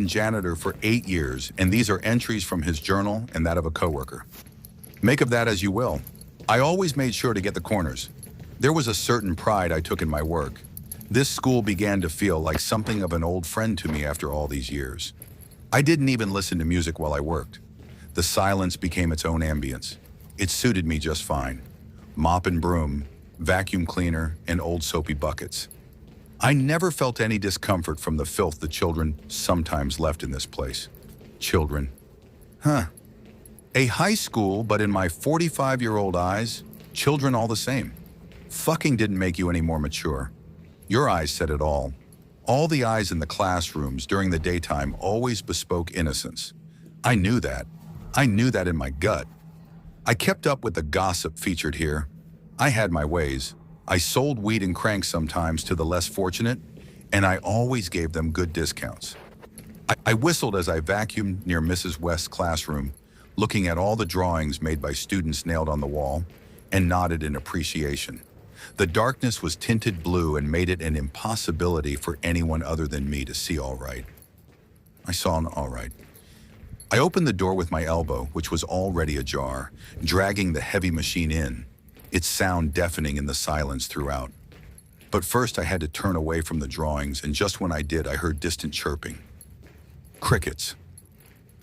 janitor for 8 years, and these are entries from his journal and that of a coworker. Make of that as you will. I always made sure to get the corners. There was a certain pride I took in my work. This school began to feel like something of an old friend to me after all these years. I didn't even listen to music while I worked. The silence became its own ambience. It suited me just fine. Mop and broom, vacuum cleaner, and old soapy buckets. I never felt any discomfort from the filth the children sometimes left in this place. Children. Huh. A high school, but in my 45-year-old eyes, children all the same. Fucking didn't make you any more mature. Your eyes said it all. All the eyes in the classrooms during the daytime always bespoke innocence. I knew that. I knew that in my gut. I kept up with the gossip featured here. I had my ways. I sold weed and crank sometimes to the less fortunate, and I always gave them good discounts. I whistled as I vacuumed near Mrs. West's classroom, looking at all the drawings made by students nailed on the wall, and nodded in appreciation. The darkness was tinted blue and made it an impossibility for anyone other than me to see all right. I saw an all right. I opened the door with my elbow, which was already ajar, dragging the heavy machine in, its sound deafening in the silence throughout. But first I had to turn away from the drawings, and just when I did, I heard distant chirping. Crickets.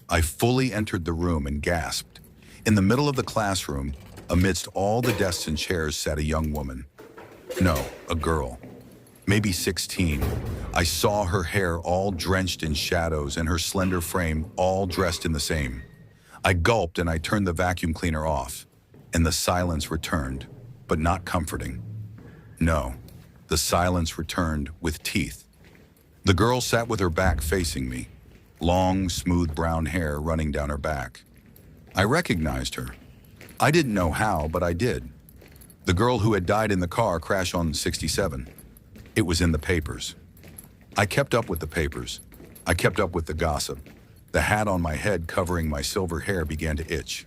I fully entered the room and gasped. In the middle of the classroom, amidst all the desks and chairs, sat a young woman. No, a girl. Maybe 16. I saw her hair all drenched in shadows and her slender frame all dressed in the same. I gulped and I turned the vacuum cleaner off, and the silence returned, but not comforting. No, the silence returned with teeth. The girl sat with her back facing me, long, smooth brown hair running down her back. I recognized her. I didn't know how, but I did. The girl who had died in the car crash on 67. It was in the papers. I kept up with the papers. I kept up with the gossip. The hat on my head covering my silver hair began to itch.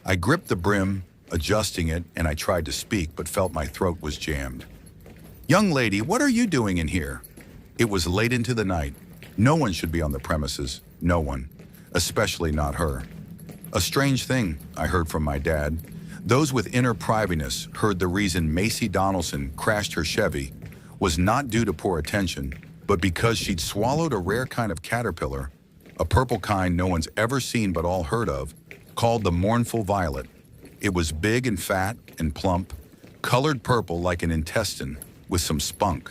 I gripped the brim, adjusting it, and I tried to speak, but felt my throat was jammed. "Young lady, what are you doing in here?" It was late into the night. No one should be on the premises. No one. Especially not her. A strange thing, I heard from my dad. Those with inner privateness heard the reason Macy Donaldson crashed her Chevy was not due to poor attention, but because she'd swallowed a rare kind of caterpillar, a purple kind no one's ever seen but all heard of, called the mournful violet. It was big and fat and plump, colored purple like an intestine with some spunk.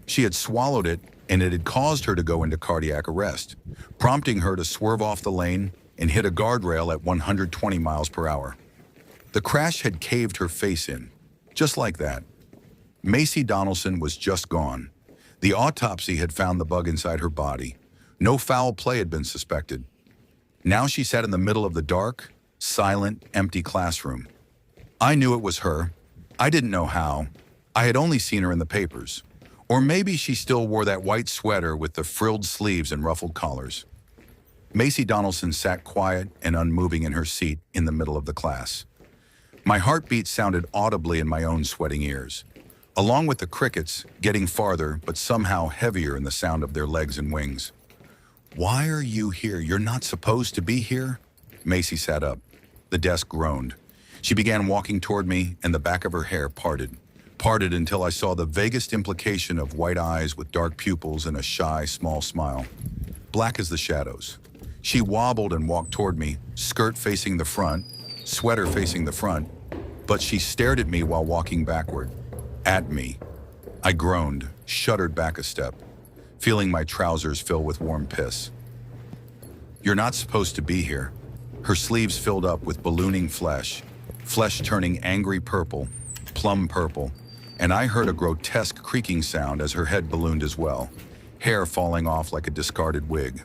She had swallowed it, and it had caused her to go into cardiac arrest, prompting her to swerve off the lane and hit a guardrail at 120 miles per hour. The crash had caved her face in, just like that. Macy Donaldson was just gone. The autopsy had found the bug inside her body. No foul play had been suspected. Now she sat in the middle of the dark, silent, empty classroom. I knew it was her. I didn't know how. I had only seen her in the papers. Or maybe she still wore that white sweater with the frilled sleeves and ruffled collars. Macy Donaldson sat quiet and unmoving in her seat in the middle of the class. My heartbeat sounded audibly in my own sweating ears, along with the crickets getting farther but somehow heavier in the sound of their legs and wings. "Why are you here? You're not supposed to be here." Macy sat up. The desk groaned. She began walking toward me, and the back of her hair parted until I saw the vaguest implication of white eyes with dark pupils and a shy, small smile. Black as the shadows. She wobbled and walked toward me, skirt facing the front, sweater facing the front, but she stared at me while walking backward. At me. I groaned, shuddered back a step, feeling my trousers fill with warm piss. "You're not supposed to be here." Her sleeves filled up with ballooning flesh turning angry purple, plum purple, and I heard a grotesque creaking sound as her head ballooned as well, hair falling off like a discarded wig.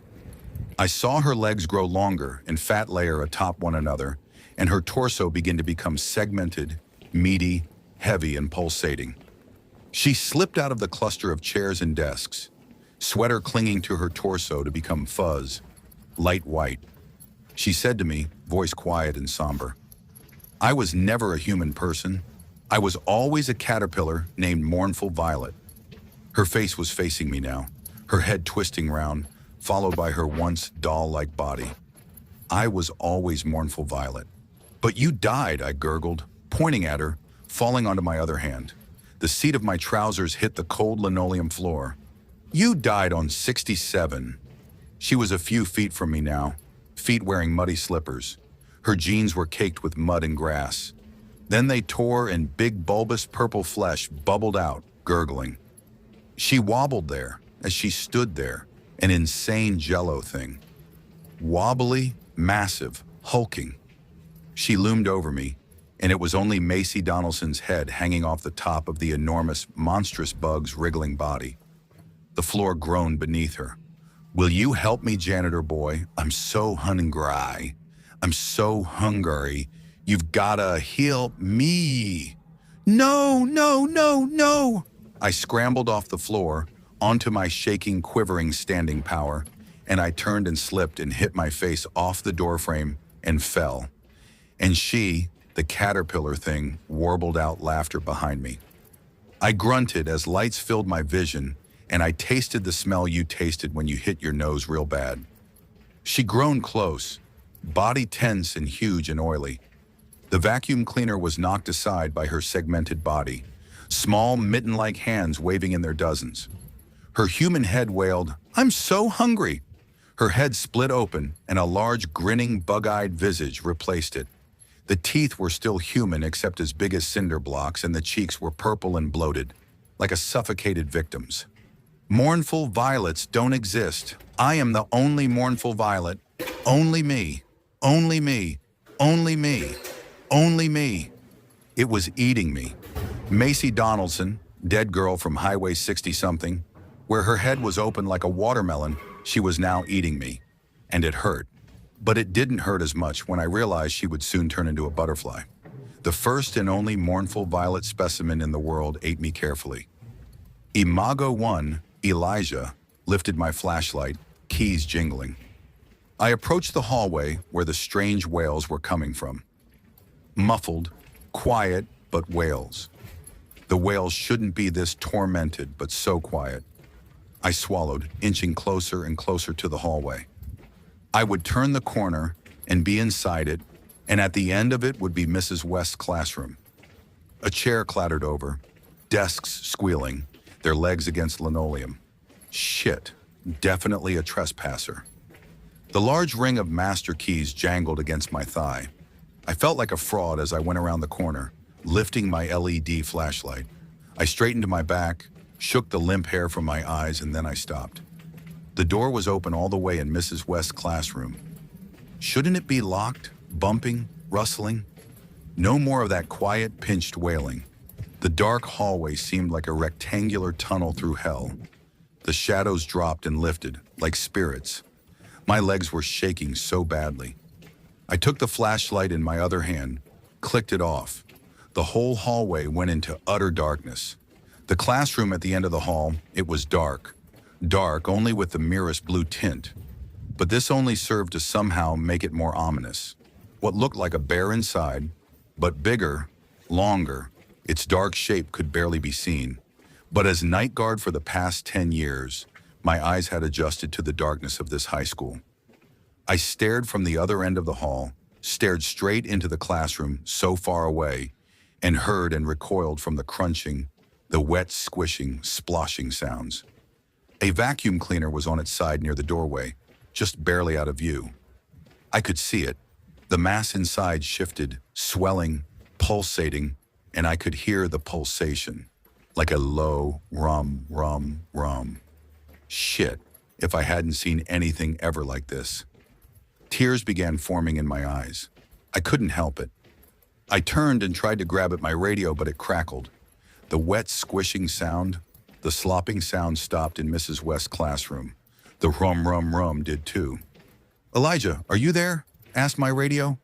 I saw her legs grow longer and fat layer atop one another, and her torso begin to become segmented, meaty, heavy, and pulsating. She slipped out of the cluster of chairs and desks, sweater clinging to her torso to become fuzz, light white. She said to me, voice quiet and somber, "I was never a human person. I was always a caterpillar named Mournful Violet." Her face was facing me now, her head twisting round, followed by her once doll-like body. I was always mournful Violet. But you died, I gurgled, pointing at her, falling onto my other hand. The seat of my trousers hit the cold linoleum floor. You died on 67. She was a few feet from me now, feet wearing muddy slippers. Her jeans were caked with mud and grass. Then they tore and big bulbous purple flesh bubbled out, gurgling. She wobbled there as she stood there, an insane jello thing. Wobbly, massive, hulking. She loomed over me, and it was only Macy Donaldson's head hanging off the top of the enormous, monstrous bug's wriggling body. The floor groaned beneath her. Will you help me, janitor boy? I'm so hungry. I'm so hungry. You've gotta help me. No, no, no, no. I scrambled off the floor, onto my shaking, quivering standing power, and I turned and slipped and hit my face off the doorframe and fell. And she, the caterpillar thing, warbled out laughter behind me. I grunted as lights filled my vision, and I tasted the smell you tasted when you hit your nose real bad. She groaned close, body tense and huge and oily. The vacuum cleaner was knocked aside by her segmented body, small mitten-like hands waving in their dozens. Her human head wailed, I'm so hungry. Her head split open, and a large, grinning, bug-eyed visage replaced it. The teeth were still human except as big as cinder blocks, and the cheeks were purple and bloated, like a suffocated victim's. Mournful violets don't exist. I am the only mournful violet. Only me. Only me. Only me. Only me. It was eating me. Macy Donaldson, dead girl from Highway 60-something, where her head was open like a watermelon, she was now eating me. And it hurt. But it didn't hurt as much when I realized she would soon turn into a butterfly. The first and only mournful violet specimen in the world ate me carefully. Imago 1, Elijah, lifted my flashlight, keys jingling. I approached the hallway where the strange wails were coming from. Muffled, quiet, but wails. The wails shouldn't be this tormented, but so quiet. I swallowed, inching closer and closer to the hallway. I would turn the corner and be inside it, and at the end of it would be Mrs. West's classroom. A chair clattered over, desks squealing, their legs against linoleum. Shit, definitely a trespasser. The large ring of master keys jangled against my thigh. I felt like a fraud as I went around the corner, lifting my LED flashlight. I straightened my back, shook the limp hair from my eyes, and then I stopped. The door was open all the way in Mrs. West's classroom. Shouldn't it be locked, bumping, rustling? No more of that quiet, pinched wailing. The dark hallway seemed like a rectangular tunnel through hell. The shadows dropped and lifted, like spirits. My legs were shaking so badly. I took the flashlight in my other hand, clicked it off. The whole hallway went into utter darkness. The classroom at the end of the hall, it was dark. Dark only with the merest blue tint. But this only served to somehow make it more ominous. What looked like a bear inside, but bigger, longer, its dark shape could barely be seen. But as night guard for the past 10 years, my eyes had adjusted to the darkness of this high school. I stared from the other end of the hall, stared straight into the classroom so far away, and heard and recoiled from the crunching, the wet, squishing, sploshing sounds. A vacuum cleaner was on its side near the doorway, just barely out of view. I could see it. The mass inside shifted, swelling, pulsating, and I could hear the pulsation, like a low rum, rum, rum. Shit, if I hadn't seen anything ever like this. Tears began forming in my eyes. I couldn't help it. I turned and tried to grab at my radio, but it crackled. The wet, squishing sound, the slopping sound stopped in Mrs. West's classroom. The rum, rum, rum did too. Elijah, are you there? Asked my radio.